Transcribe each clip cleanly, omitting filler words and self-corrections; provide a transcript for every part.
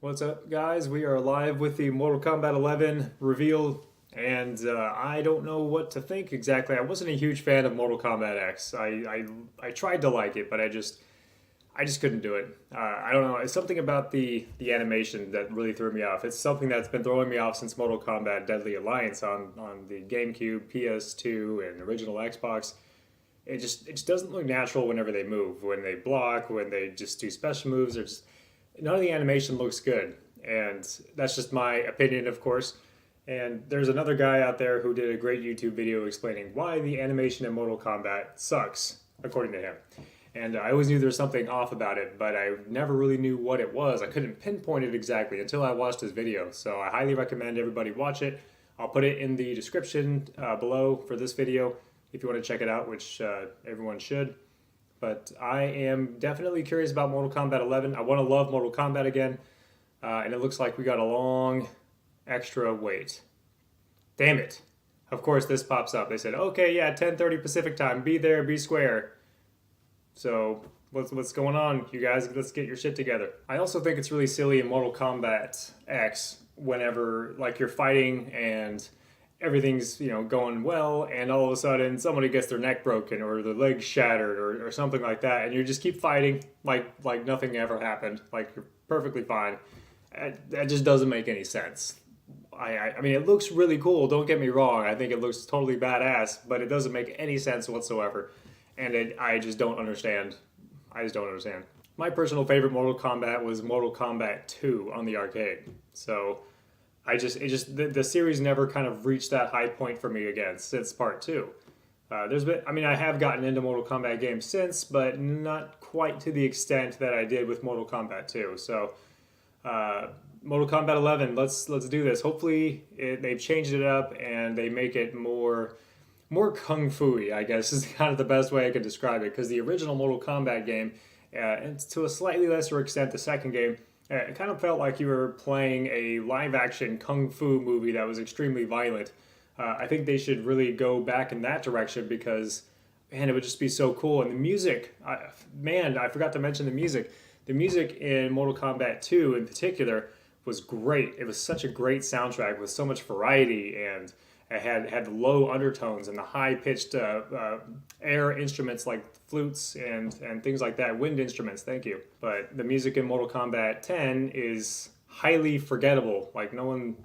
What's up, guys? We are live with the Mortal Kombat 11 reveal, and I don't know what to think exactly. I wasn't a huge fan of Mortal Kombat X. I tried to like it, but I just couldn't do it. I don't know. It's something about the animation that really threw me off. It's something that's been throwing me off since Mortal Kombat Deadly Alliance on the GameCube, PS2, and original Xbox. It just doesn't look natural whenever they move, when they block, when they just do special moves. None of the animation looks good, and that's just my opinion, of course. And there's another guy out there who did a great YouTube video explaining why the animation in Mortal Kombat sucks, according to him. And I always knew there was something off about it, but I never really knew what it was. I couldn't pinpoint it exactly until I watched his video. So I highly recommend everybody watch it. I'll put it in the description below for this video if you want to check it out, which everyone should. But I am definitely curious about Mortal Kombat 11. I want to love Mortal Kombat again. And it looks like we got a long extra wait. Damn it. Of course, this pops up. They said, okay, yeah, 10:30 Pacific time. Be there, be square. So what's going on, you guys? Let's get your shit together. I also think it's really silly in Mortal Kombat X whenever like you're fighting and everything's going well, and all of a sudden somebody gets their neck broken or their leg shattered or something like that, and you just keep fighting like nothing ever happened, like you're perfectly fine. That just doesn't make any sense. I mean, it looks really cool, don't get me wrong. I think it looks totally badass, but it doesn't make any sense whatsoever. And I just don't understand. I just don't understand. My personal favorite Mortal Kombat was Mortal Kombat 2 on the arcade. So the series never kind of reached that high point for me again since part 2. I have gotten into Mortal Kombat games since, but not quite to the extent that I did with Mortal Kombat 2. So, Mortal Kombat 11, let's do this. Hopefully they've changed it up and they make it more kung fu-y, I guess, is kind of the best way I could describe it. Because the original Mortal Kombat game, and to a slightly lesser extent the second game, it kind of felt like you were playing a live-action kung fu movie that was extremely violent. I think they should really go back in that direction because, man, it would just be so cool. And the music, I forgot to mention the music. The music in Mortal Kombat 2 in particular was great. It was such a great soundtrack with so much variety, and it had the low undertones and the high-pitched air instruments like flutes and things like that, wind instruments, thank you. But the music in Mortal Kombat 10 is highly forgettable. Like no one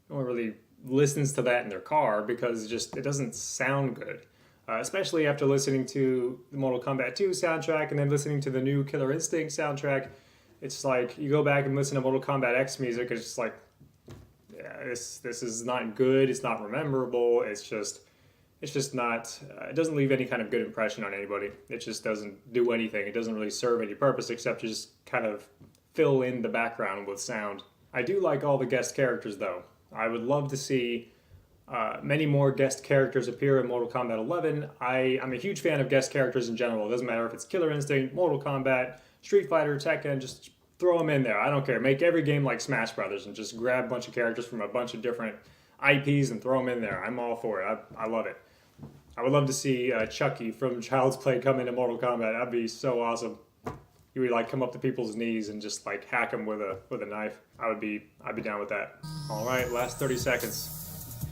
really listens to that in their car because it doesn't sound good. Especially after listening to the Mortal Kombat 2 soundtrack and then listening to the new Killer Instinct soundtrack. It's like you go back and listen to Mortal Kombat X music, it's just like, yeah, this is not good. It's not memorable. It's just not. It doesn't leave any kind of good impression on anybody. It just doesn't do anything. It doesn't really serve any purpose except to just kind of fill in the background with sound. I do like all the guest characters though. I would love to see many more guest characters appear in Mortal Kombat 11. I'm a huge fan of guest characters in general. It doesn't matter if it's Killer Instinct, Mortal Kombat, Street Fighter, Tekken. Just throw them in there. I don't care. Make every game like Smash Brothers and just grab a bunch of characters from a bunch of different IPs and throw them in there. I'm all for it. I love it. I would love to see Chucky from Child's Play come into Mortal Kombat. That'd be so awesome. He would like come up to people's knees and just like hack them with a knife. I'd be down with that. All right, last 30 seconds.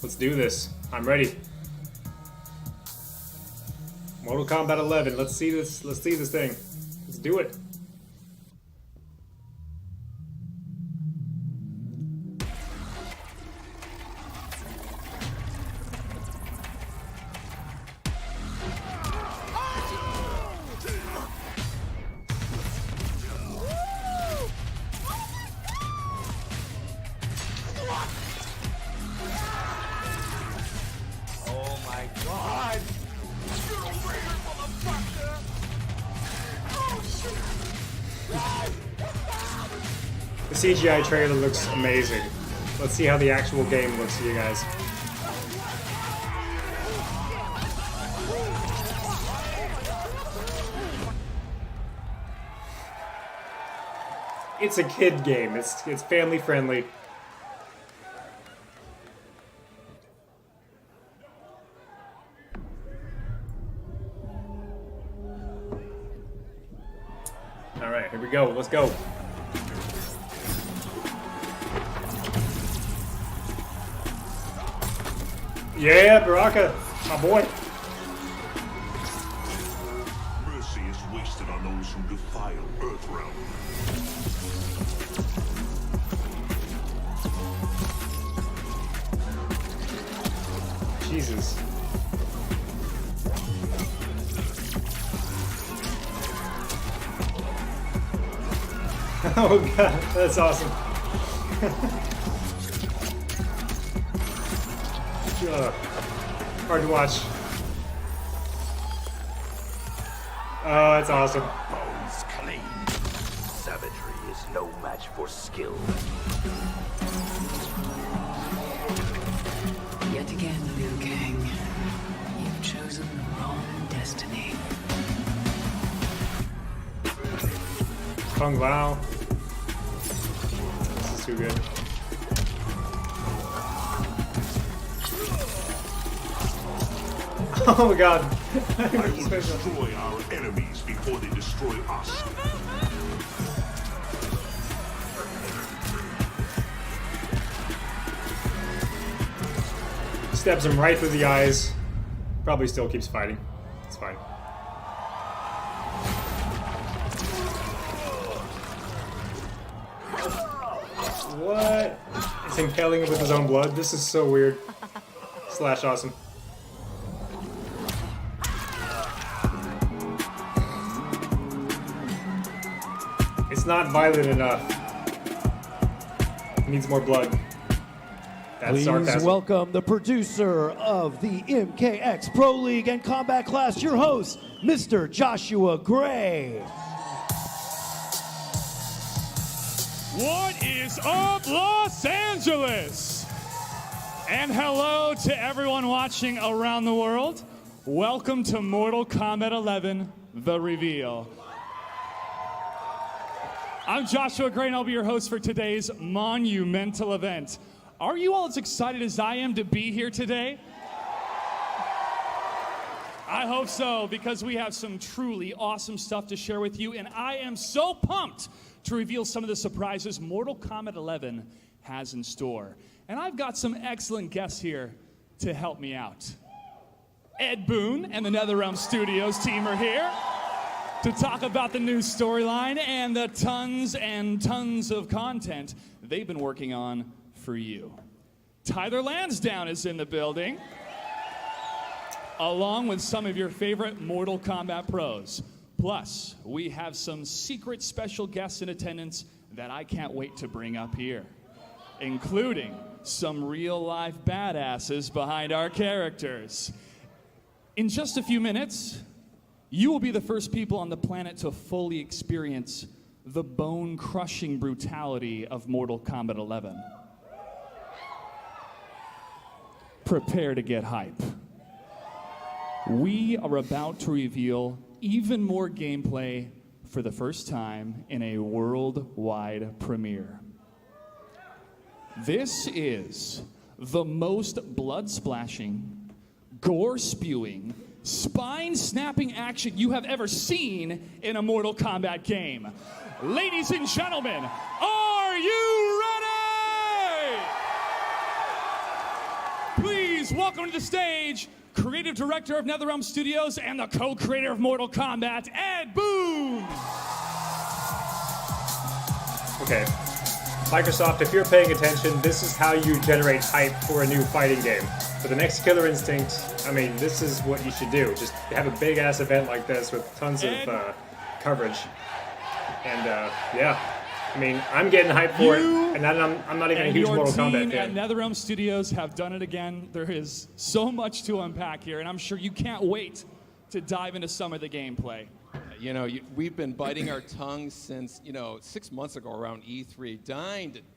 Let's do this. I'm ready. Mortal Kombat 11. Let's see this. Let's see this thing. Let's do it. Oh my god! The CGI trailer looks amazing. Let's see how the actual game looks to you guys. It's a kid game. It's family friendly. All right, here we go. Let's go. Yeah, Baraka, my boy. Mercy is wasted on those who defile Earthrealm. Jesus. Oh god, that's awesome. Hard to watch. Oh, that's awesome. Bones clean. Savagery is no match for skill. Yet again, Liu Kang, you've chosen the wrong destiny. Kung Lao. This is too good. Oh my god. I will destroy our enemies before they destroy us. Stabs him right through the eyes. Probably still keeps fighting. It's fine. What? It's impaling him with his own blood? This is so weird. Slash awesome. It's not violent enough. It needs more blood. That's Please sarcasm. welcome the producer of the MKX Pro League and Combat Class, your host, Mr. Joshua Gray. What is up, Los Angeles? And hello to everyone watching around the world. Welcome to Mortal Kombat 11, The Reveal. I'm Joshua Gray, and I'll be your host for today's monumental event. Are you all as excited as I am to be here today? I hope so, because we have some truly awesome stuff to share with you, and I am so pumped to reveal some of the surprises Mortal Kombat 11 has in store. And I've got some excellent guests here to help me out. Ed Boon and the NetherRealm Studios team are here to talk about the new storyline and the tons and tons of content they've been working on for you. Tyler Lansdowne is in the building, along with some of your favorite Mortal Kombat pros. Plus, we have some secret special guests in attendance that I can't wait to bring up here, including some real-life badasses behind our characters. In just a few minutes, you will be the first people on the planet to fully experience the bone-crushing brutality of Mortal Kombat 11. Prepare to get hype. We are about to reveal even more gameplay for the first time in a worldwide premiere. This is the most blood-splashing, gore-spewing, spine-snapping action you have ever seen in a Mortal Kombat game. Ladies and gentlemen, are you ready? Please welcome to the stage Creative Director of NetherRealm Studios and the co-creator of Mortal Kombat, Ed Boon. Okay. Microsoft, if you're paying attention, this is how you generate hype for a new fighting game. For the next Killer Instinct, I mean, this is what you should do. Just have a big-ass event like this with tons of coverage. And, yeah. I mean, I'm getting hyped for it, and I'm not even a huge Mortal Kombat fan. Your team at NetherRealm Studios have done it again. There is so much to unpack here, and I'm sure you can't wait to dive into some of the gameplay. You know, we've been biting our tongues since, 6 months ago around E3,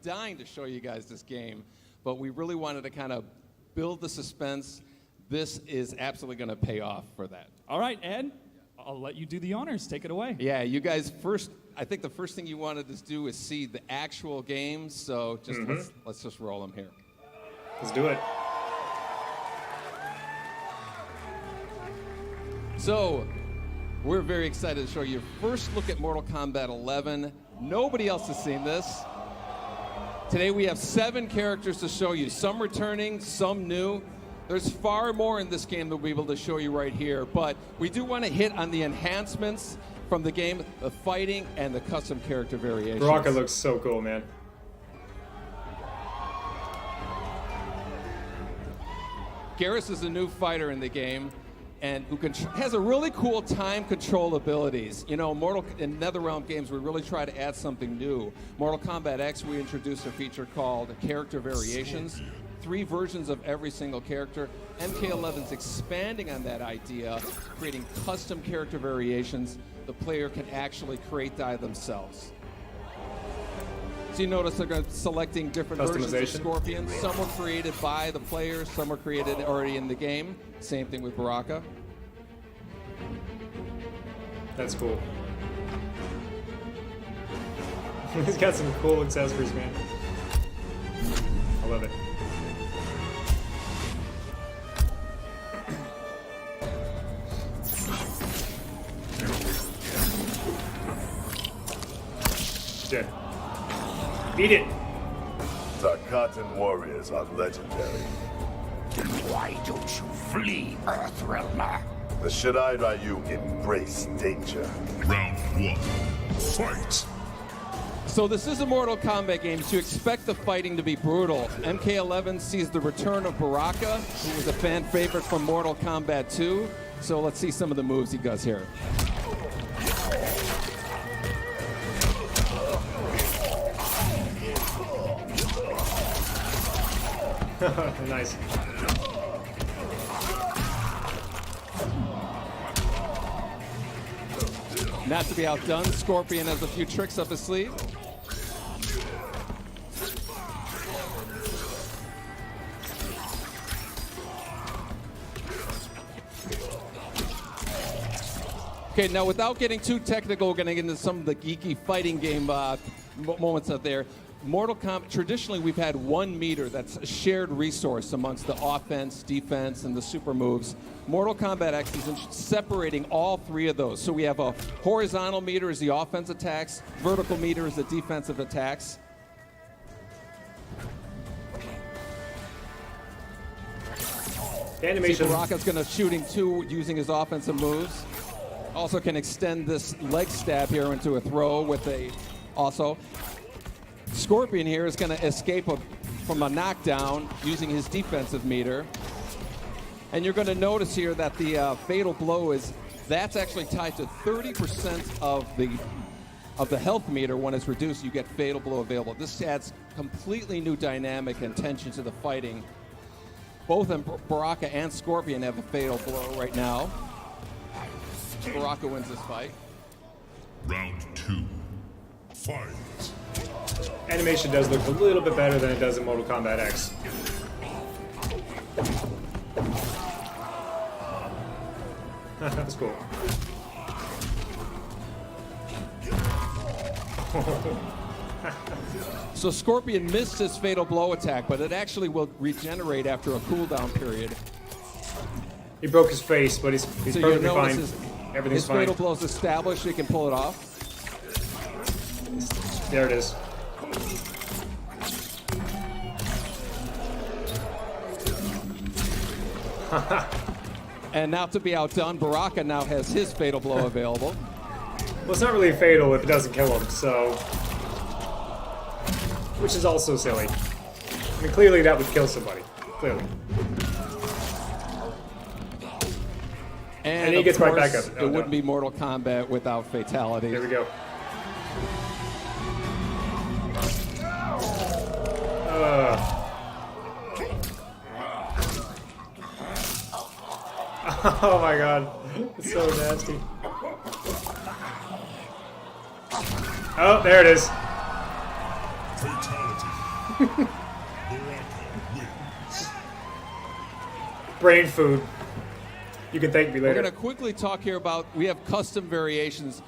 dying to show you guys this game. But we really wanted to kind of build the suspense. This is absolutely going to pay off for that. All right, Ed, I'll let you do the honors. Take it away. Yeah, you guys first. I think the first thing you wanted to do is see the actual games. So just let's just roll them here. Let's do it. So, We're very excited to show you your first look at Mortal Kombat 11. Nobody else has seen this. Today we have 7 characters to show you, some returning, some new. There's far more in this game that we'll be able to show you right here, but we do want to hit on the enhancements from the game, the fighting, and the custom character variations. Baraka looks so cool, man. Garrus is a new fighter in the game, and who has a really cool time control abilities. You know, in NetherRealm games, we really try to add something new. Mortal Kombat X, we introduced a feature called Character Variations. 3 versions of every single character. MK11's expanding on that idea, creating custom character variations the player can actually create themselves. So you notice they're selecting different versions of Scorpion. Some were created by the players, some were created already in the game. Same thing with Baraka. That's cool. He's got some cool accessories, man. I love it. Dead. Eat it! The Cotton Warriors are legendary. Then why don't you flee, Earthrealmer? The Shirai Ryu embrace danger. Round 1. Fight! So this is a Mortal Kombat game, so you expect the fighting to be brutal. MK11 sees the return of Baraka, who was a fan favorite from Mortal Kombat 2. So let's see some of the moves he does here. Nice. Not to be outdone, Scorpion has a few tricks up his sleeve. Okay, now without getting too technical, we're going to get into some of the geeky fighting game moments out there. Mortal Kombat, traditionally we've had 1 meter that's a shared resource amongst the offense, defense, and the super moves. Mortal Kombat X is separating all 3 of those. So we have a horizontal meter as the offense attacks, vertical meter as the defensive attacks. Animation. Baraka's going to shooting 2 using his offensive moves. Also can extend this leg stab here into a throw with a also. Scorpion here is going to escape from a knockdown using his defensive meter. And you're going to notice here that the fatal blow that's actually tied to 30% of the health meter. When it's reduced, you get fatal blow available. This adds completely new dynamic and tension to the fighting. Both Baraka and Scorpion have a fatal blow right now. Baraka wins this fight. Round 2. Fight! Animation does look a little bit better than it does in Mortal Kombat X. That's cool. So Scorpion missed his fatal blow attack, but it actually will regenerate after a cooldown period. He broke his face, but he's So perfectly fine. Everything's his fine. fatal blow's established, he can pull it off. There it is. And now to be outdone, Baraka now has his fatal blow available. Well, it's not really fatal if it doesn't kill him, so... Which is also silly. I mean, clearly that would kill somebody. Clearly. And he gets right back course, up. It wouldn't be Mortal Kombat without fatality. There we go. Oh my god. It's so nasty. Oh, there it is. Fatality. Baraka wins. Brain food. You can thank me We're later. going to quickly talk here about, we have custom variations.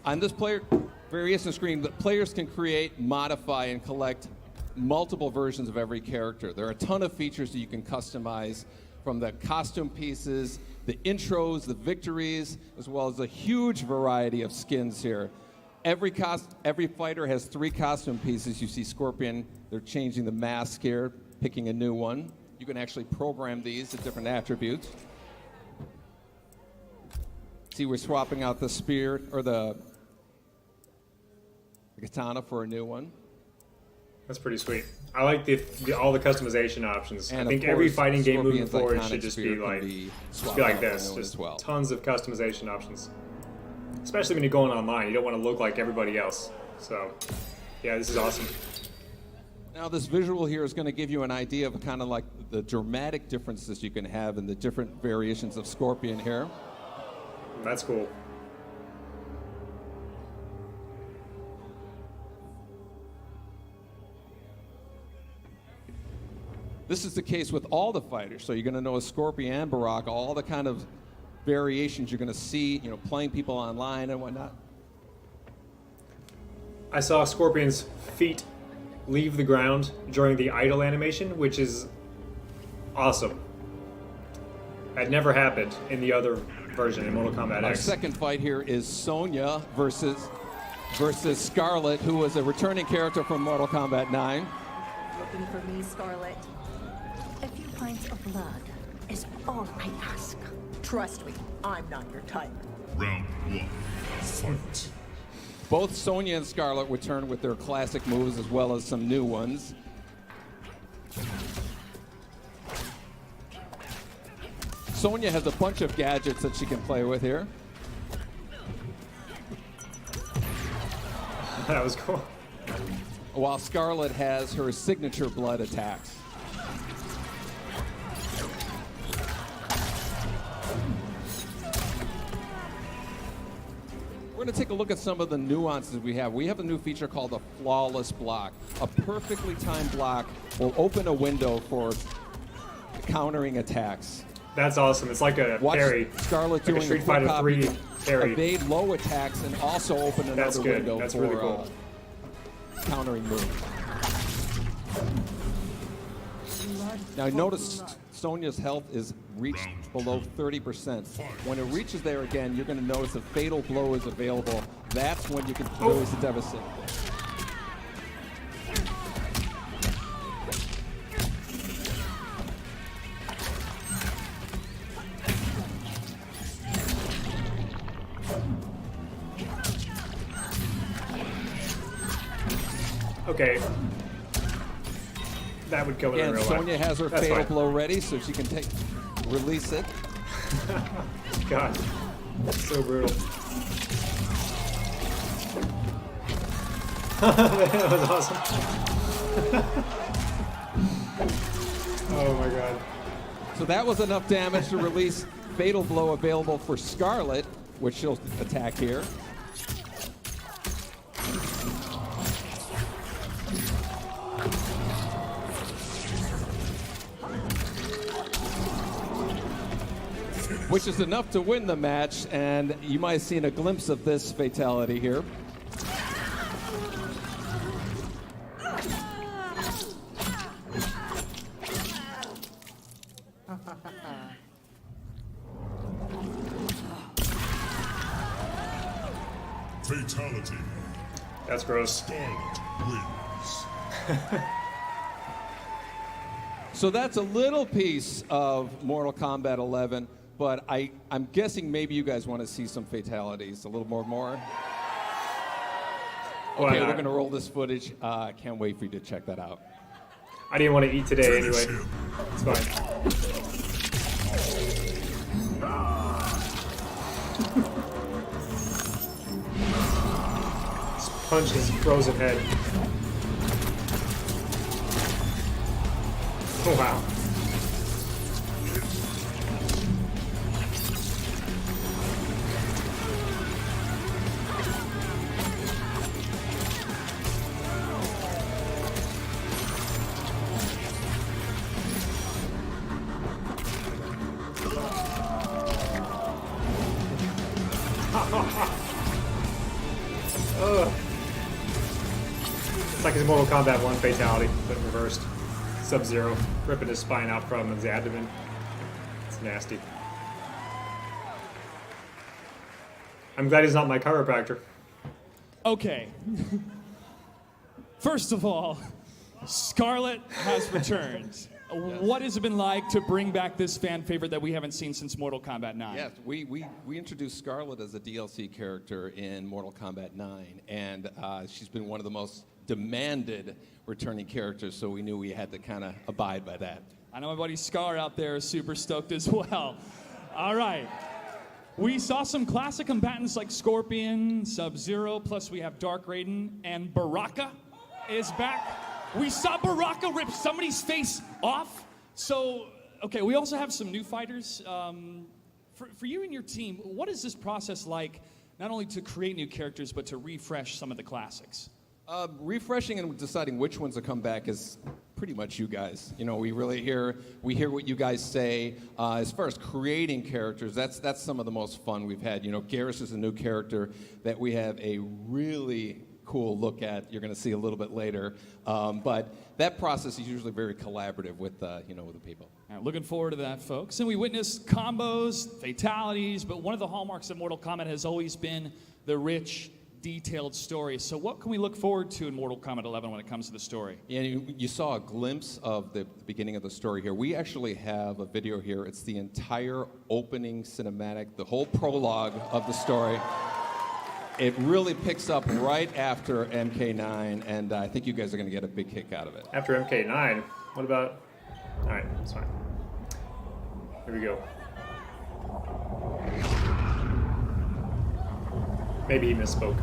On this player variation screen, the players can create, modify, and collect multiple versions of every character. There are a ton of features that you can customize, from the costume pieces the intros, the victories, as well as a huge variety of skins here. Every fighter has 3 costume pieces. You see Scorpion, they're changing the mask here, picking a new one. You can actually program these at different attributes. See, we're swapping out the spear, or the katana for a new one. That's pretty sweet. I like all the customization options. And I think of every course, fighting game moving Scorpion's forward iconic should just be spear can like, be just swapped be like out for this. new Just as well. tons of customization options. Especially when you're going online, you don't want to look like everybody else. So, yeah, this is awesome. Now, this visual here is going to give you an idea of kind of like the dramatic differences you can have in the different variations of Scorpion here. That's cool. This is the case with all the fighters. So you're going to know Scorpion and Baraka, all the kind of variations you're going to see, you know, playing people online and whatnot. I saw Scorpion's feet leave the ground during the idle animation, which is awesome. That never happened in the other version in Mortal Kombat Our X. second fight here is Sonya versus Scarlet, who was a returning character from Mortal Kombat 9. Looking for me, Scarlet? A few pints of blood is all I ask. Trust me, I'm not your type. Round 1. Fight. Both Sonya and Scarlet return with their classic moves as well as some new ones. Sonya has a bunch of gadgets that she can play with here. That was cool. While Scarlet has her signature blood attacks. We're going to take a look at some of the nuances we have. We have a new feature called a flawless block. A perfectly timed block will open a window for countering attacks. That's awesome. It's like a Watch parry. Scarlet Like a doing Street a Fighter flip-hop. 3 parry. Evade low attacks and also open another That's good. window That's for really cool. countering moves. Now notice Sonya's health is reached below 30%. When it reaches there again, you're going to notice a fatal blow is available. That's when you can release the deficit. Okay. That would kill her in Again, real Sonya life. has her That's fatal fine. blow ready, so she can release it. God. That's so brutal. That was awesome. Oh my god. So that was enough damage to release fatal blow available for Scarlet, which she'll attack here. Which is enough to win the match, and you might have seen a glimpse of this fatality here. Fatality. That's gross. Scarlet wins. So that's a little piece of Mortal Kombat 11, but I'm guessing maybe you guys want to see some fatalities, a little more. Why Okay, not? we're going to roll this footage. Can't wait for you to check that out. I didn't want to eat today anyway. Finish him. It's fine. Just punch his frozen head. Oh wow. It's like his Mortal Kombat 1 fatality, but reversed. Sub-Zero ripping his spine out from his abdomen. It's nasty. I'm glad he's not my chiropractor. Okay. First of all, Scarlet has returned. What has it been like to bring back this fan favorite that we haven't seen since Mortal Kombat 9? Yes, we introduced Scarlet as a DLC character in Mortal Kombat 9, and she's been one of the most demanded returning characters, so we knew we had to kind of abide by that. I know my buddy Scar out there is super stoked as well. All right. We saw some classic combatants like Scorpion, Sub-Zero, plus we have Dark Raiden, and Baraka is back. We saw Baraka rip somebody's face off. So, okay, we also have some new fighters. For you and your team, what is this process like, not only to create new characters, but to refresh some of the classics? Refreshing and deciding which ones to come back is pretty much you guys. You know, we hear what you guys say. As far as creating characters, that's some of the most fun we've had. You know, Garrus is a new character that we have a really cool look at. You're going to see a little bit later. But that process is usually very collaborative with the people. All right, looking forward to that, folks. And we witnessed combos, fatalities, but one of the hallmarks of Mortal Kombat has always been the rich, detailed story. So what can we look forward to in Mortal Kombat 11 when it comes to the story? Yeah, you saw a glimpse of the beginning of the story here. We actually have a video here. It's the entire opening cinematic, the whole prologue of the story. It really picks up right after MK9, and I think you guys are going to get a big kick out of it. After MK9? What about... All right, that's fine. Here we go. Maybe he misspoke.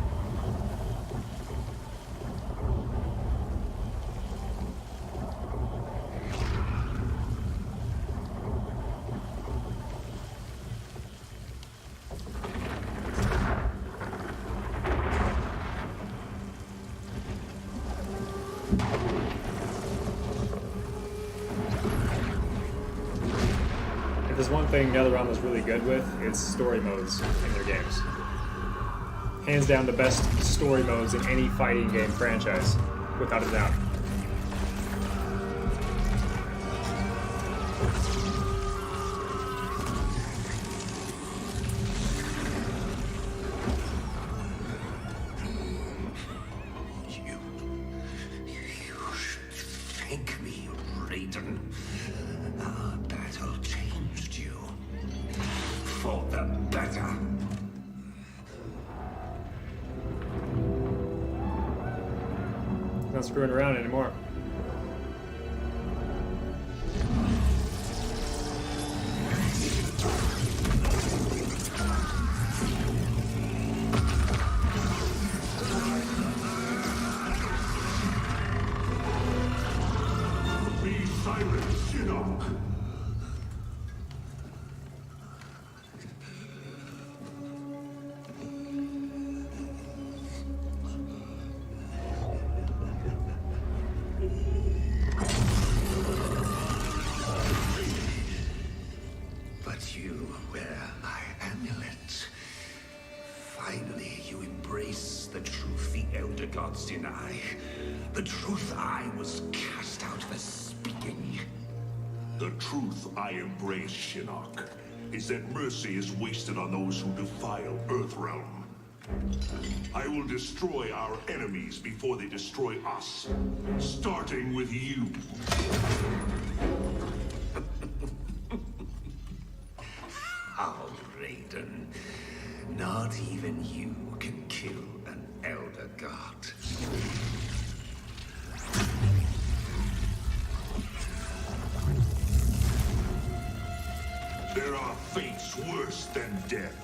If there's one thing NetherRealm was really good with, it's story modes in their games. Hands down the best story modes in any fighting game franchise, without a doubt. You should thank me, Raiden. Our battle changed you. For the better. Not screwing around anymore. Be silent, Shinnok. But you wear my amulet. Finally, you embrace the truth the Elder Gods deny. The truth I was cast out for speaking. The truth I embrace, Shinnok, is that mercy is wasted on those who defile Earthrealm. I will destroy our enemies before they destroy us, starting with you. Oh, Raiden. Not even you can kill an Elder God. There are fates worse than death.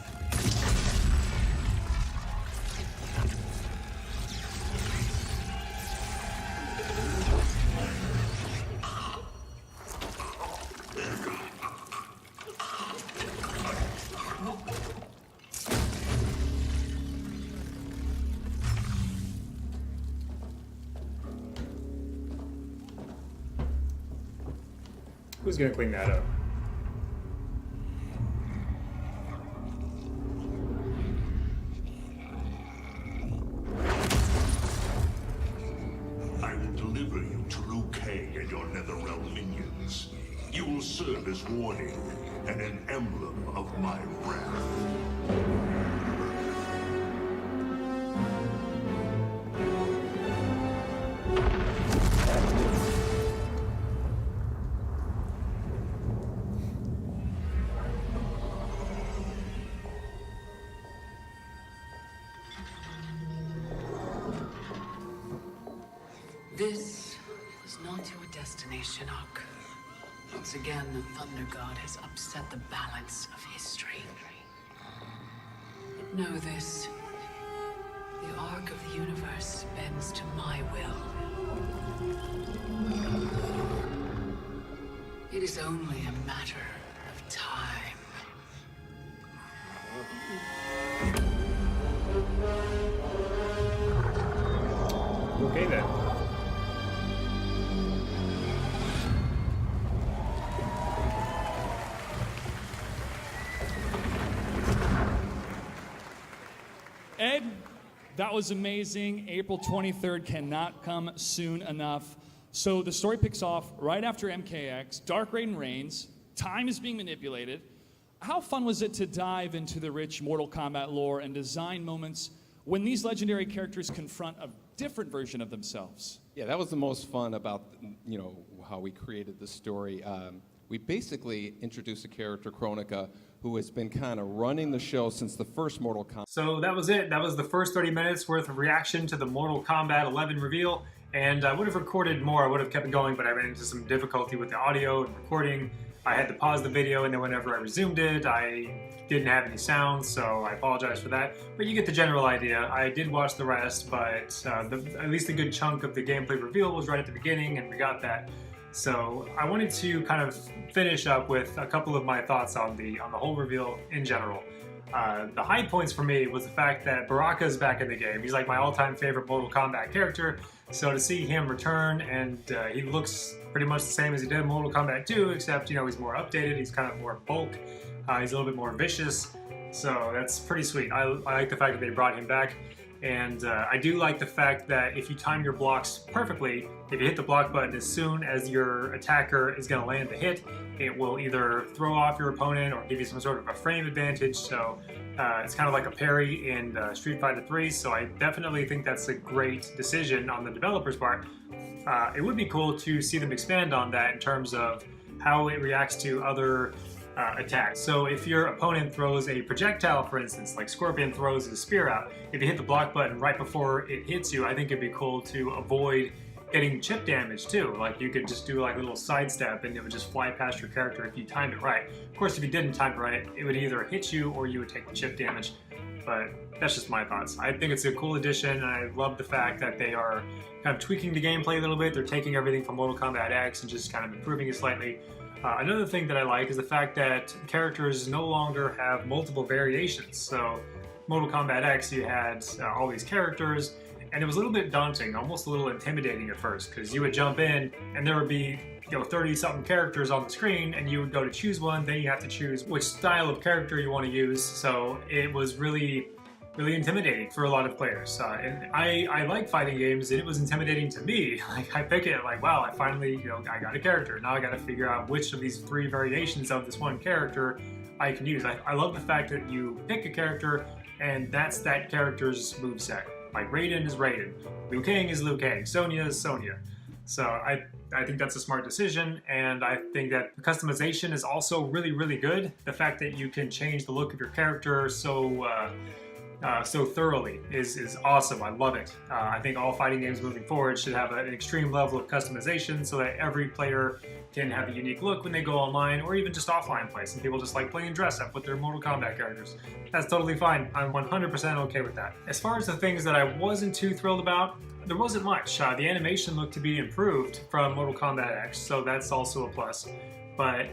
Who's gonna clean that up? I will deliver you to Liu Kang and your NetherRealm minions. You will serve as warning and an emblem of my wrath. This was not your destiny, Shinnok. Once again, the Thunder God has upset the balance of history. But know this. The arc of the universe bends to my will. It is only a matter of time. Okay then. Ed, that was amazing. April 23rd cannot come soon enough. So the story picks off right after MKX. Dark Raiden reigns. Time is being manipulated. How fun was it to dive into the rich Mortal Kombat lore and design moments when these legendary characters confront a different version of themselves? Yeah, that was the most fun about, how we created the story. We basically introduced a character, Kronika, who has been kind of running the show since the first Mortal Kombat. So that was it. That was the first 30 minutes worth of reaction to the Mortal Kombat 11 reveal. And I would have recorded more. I would have kept it going, but I ran into some difficulty with the audio and recording. I had to pause the video, and then whenever I resumed it, I didn't have any sound, so I apologize for that. But you get the general idea. I did watch the rest, but at least a good chunk of the gameplay reveal was right at the beginning, and we got that. So I wanted to kind of finish up with a couple of my thoughts on the whole reveal in general. The high points for me was the fact that Baraka's back in the game. He's like my all-time favorite Mortal Kombat character. So to see him return, and he looks pretty much the same as he did in Mortal Kombat 2, except he's more updated. He's kind of more bulk. He's a little bit more vicious. So that's pretty sweet. I like the fact that they brought him back. And I do like the fact that if you time your blocks perfectly, if you hit the block button as soon as your attacker is going to land the hit, it will either throw off your opponent or give you some sort of a frame advantage. So it's kind of like a parry in Street Fighter 3. So I definitely think that's a great decision on the developer's part. It would be cool to see them expand on that in terms of how it reacts to other attacks. So if your opponent throws a projectile, for instance, like Scorpion throws his spear out, if you hit the block button right before it hits you, I think it'd be cool to avoid getting chip damage too. Like you could just do like a little sidestep and it would just fly past your character if you timed it right. Of course, if you didn't time it right, it would either hit you or you would take the chip damage. But that's just my thoughts. I think it's a cool addition, and I love the fact that they are kind of tweaking the gameplay a little bit. They're taking everything from Mortal Kombat X and just kind of improving it slightly. Another thing that I like is the fact that characters no longer have multiple variations. So Mortal Kombat X, you had all these characters, and it was a little bit daunting, almost a little intimidating at first, because you would jump in and there would be 30-something characters on the screen, and you would go to choose one, then you have to choose which style of character you want to use. So it was really intimidating for a lot of players. And I like fighting games, and it was intimidating to me. Like I pick it, like, wow, I finally, I got a character. Now I got to figure out which of these 3 variations of this one character I can use. I love the fact that you pick a character, and that's that character's moveset. Like Raiden is Raiden, Liu Kang is Liu Kang, Sonya is Sonya. So I think that's a smart decision, and I think that the customization is also really good. The fact that you can change the look of your character so thoroughly is awesome. I love it. I think all fighting games moving forward should have an extreme level of customization so that every player can have a unique look when they go online or even just offline play. Some people just like playing dress up with their Mortal Kombat characters. That's totally fine. I'm 100% okay with that. As far as the things that I wasn't too thrilled about, there wasn't much. The animation looked to be improved from Mortal Kombat X, so that's also a plus. But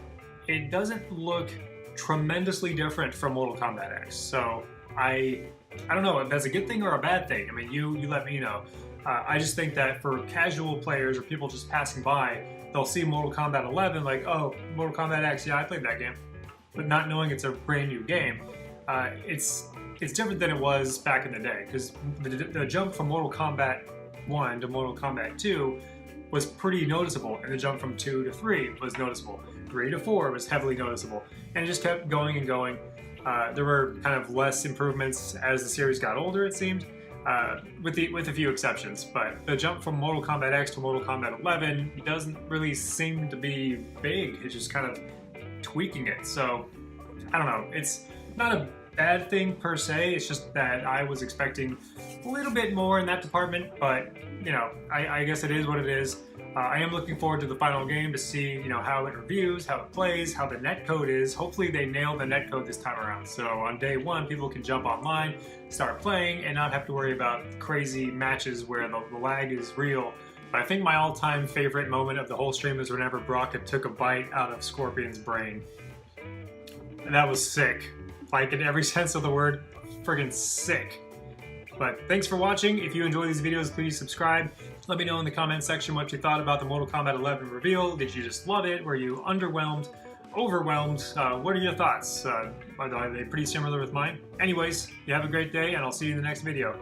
it doesn't look tremendously different from Mortal Kombat X. So I don't know if that's a good thing or a bad thing. I mean, you let me know. I just think that for casual players or people just passing by, they'll see Mortal Kombat 11 like, oh, Mortal Kombat X, yeah, I played that game. But not knowing it's a brand new game, it's different than it was back in the day, because the jump from Mortal Kombat 1 to Mortal Kombat 2 was pretty noticeable, and the jump from 2 to 3 was noticeable. 3 to 4 was heavily noticeable, and it just kept going and going. There were kind of less improvements as the series got older, it seemed, with a few exceptions. But the jump from Mortal Kombat X to Mortal Kombat 11 doesn't really seem to be big. It's just kind of tweaking it. So, I don't know. It's not a bad thing per se. It's just that I was expecting a little bit more in that department, but you know, I guess it is what it is. I am looking forward to the final game to see, you know, how it reviews, how it plays, how the netcode is. Hopefully they nail the netcode this time around. So on day one, people can jump online, start playing, and not have to worry about crazy matches where the lag is real. But I think my all-time favorite moment of the whole stream is whenever Brock took a bite out of Scorpion's brain. And that was sick. Like, in every sense of the word, friggin' sick. But thanks for watching. If you enjoy these videos, please subscribe. Let me know in the comment section what you thought about the Mortal Kombat 11 reveal. Did you just love it? Were you underwhelmed? Overwhelmed? What are your thoughts? Are they pretty similar with mine? Anyways, you have a great day, and I'll see you in the next video.